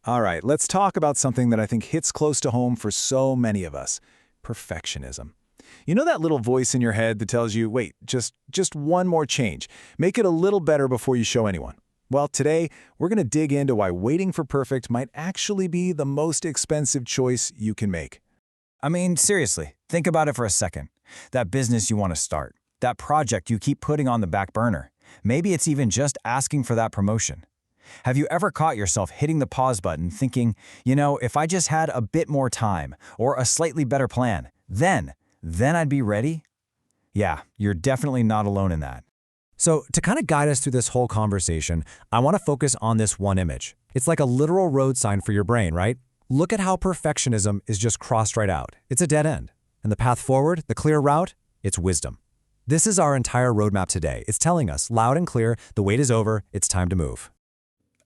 All right, let's talk about something that I think hits close to home for so many of us: perfectionism. You know that little voice in your head that tells you, wait, just one more change. Make it a little better before you show anyone. Well, today, we're going to dig into why waiting for perfect might actually be the most expensive choice you can make. I mean, seriously, think about it for a second. That business you want to start, that project you keep putting on the back burner. Maybe it's even just asking for that promotion. Have you ever caught yourself hitting the pause button thinking, if I just had a bit more time or a slightly better plan, then I'd be ready? Yeah, you're definitely not alone in that. So to kind of guide us through this whole conversation, I want to focus on this one image. It's like a literal road sign for your brain, right? Look at how perfectionism is just crossed right out. It's a dead end. And the path forward, the clear route, it's wisdom. This is our entire roadmap today. It's telling us loud and clear, the wait is over, it's time to move.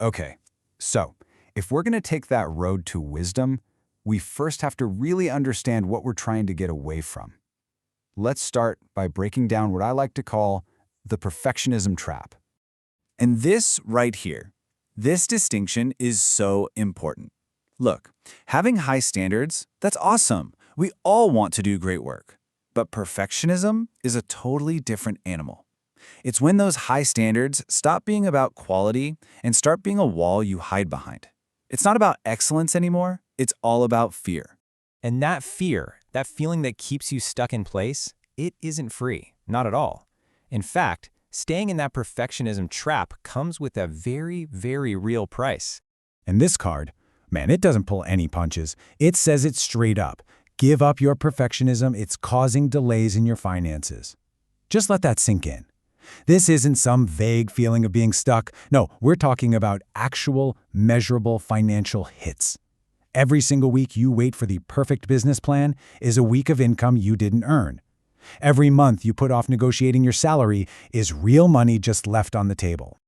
Okay, so if we're going to take that road to wisdom, we first have to really understand what we're trying to get away from. Let's start by breaking down what I like to call the perfectionism trap. And this right here, this distinction is so important. Look, having high standards, that's awesome. We all want to do great work. But perfectionism is a totally different animal. It's when those high standards stop being about quality and start being a wall you hide behind. It's not about excellence anymore, it's all about fear. And that fear, that feeling that keeps you stuck in place, it isn't free, not at all. In fact, staying in that perfectionism trap comes with a very, very real price. And this card, man, it doesn't pull any punches. It says it straight up. Give up your perfectionism, it's causing delays in your finances. Just let that sink in. This isn't some vague feeling of being stuck. No, we're talking about actual, measurable financial hits. Every single week you wait for the perfect business plan is a week of income you didn't earn. Every month you put off negotiating your salary is real money just left on the table.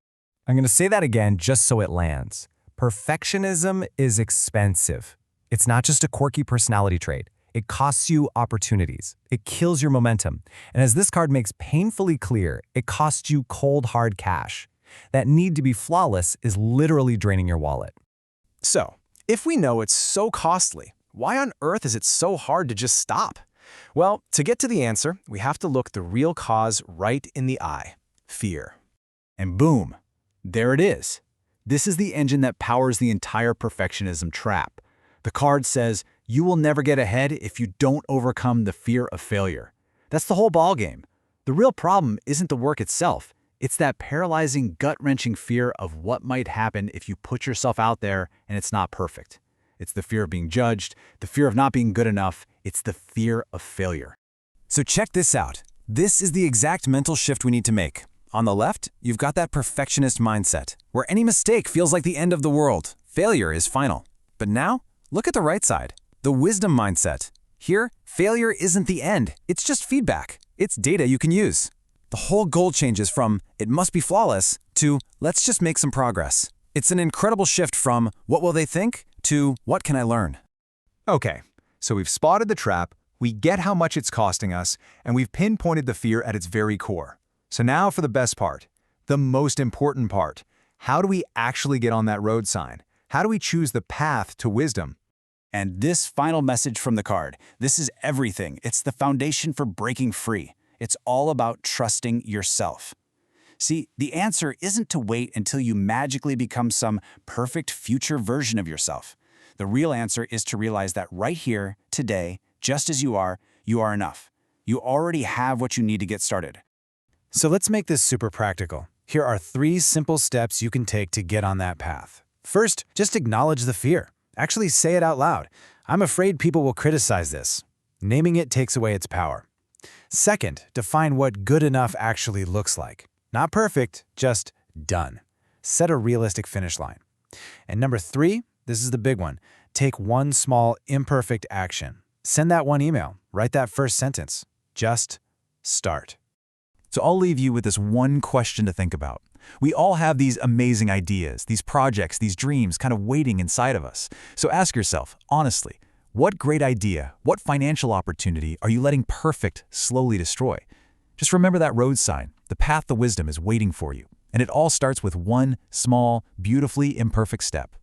I'm going to say that again just so it lands. Perfectionism is expensive. It's not just a quirky personality trait. It costs you opportunities. It kills your momentum. And as this card makes painfully clear, it costs you cold, hard cash. That need to be flawless is literally draining your wallet. So, if we know it's so costly, why on earth is it so hard to just stop? Well, to get to the answer, we have to look the real cause right in the eye: fear. And boom, there it is. This is the engine that powers the entire perfectionism trap. The card says, you will never get ahead if you don't overcome the fear of failure. That's the whole ballgame. The real problem isn't the work itself. It's that paralyzing, gut-wrenching fear of what might happen if you put yourself out there and it's not perfect. It's the fear of being judged, the fear of not being good enough. It's the fear of failure. So check this out. This is the exact mental shift we need to make. On the left, you've got that perfectionist mindset, where any mistake feels like the end of the world. Failure is final. But now, look at the right side, the wisdom mindset. Here, failure isn't the end. It's just feedback. It's data you can use. The whole goal changes from, it must be flawless, to, let's just make some progress. It's an incredible shift from, what will they think, to, what can I learn? Okay, so we've spotted the trap, we get how much it's costing us, and we've pinpointed the fear at its very core. So now for the best part, the most important part. How do we actually get on that road sign? How do we choose the path to wisdom? And this final message from the card, this is everything. It's the foundation for breaking free. It's all about trusting yourself. See, the answer isn't to wait until you magically become some perfect future version of yourself. The real answer is to realize that right here, today, just as you are enough. You already have what you need to get started. So let's make this super practical. Here are 3 simple steps you can take to get on that path. First, just acknowledge the fear. Actually say it out loud. I'm afraid people will criticize this. Naming it takes away its power. Second, define what good enough actually looks like. Not perfect, just done. Set a realistic finish line. And number 3, this is the big one. Take one small, imperfect action. Send that one email. Write that first sentence. Just start. So I'll leave you with this one question to think about. We all have these amazing ideas, these projects, these dreams kind of waiting inside of us. So ask yourself, honestly, what great idea, what financial opportunity are you letting perfect slowly destroy? Just remember that road sign. The path to wisdom is waiting for you. And it all starts with one small, beautifully imperfect step.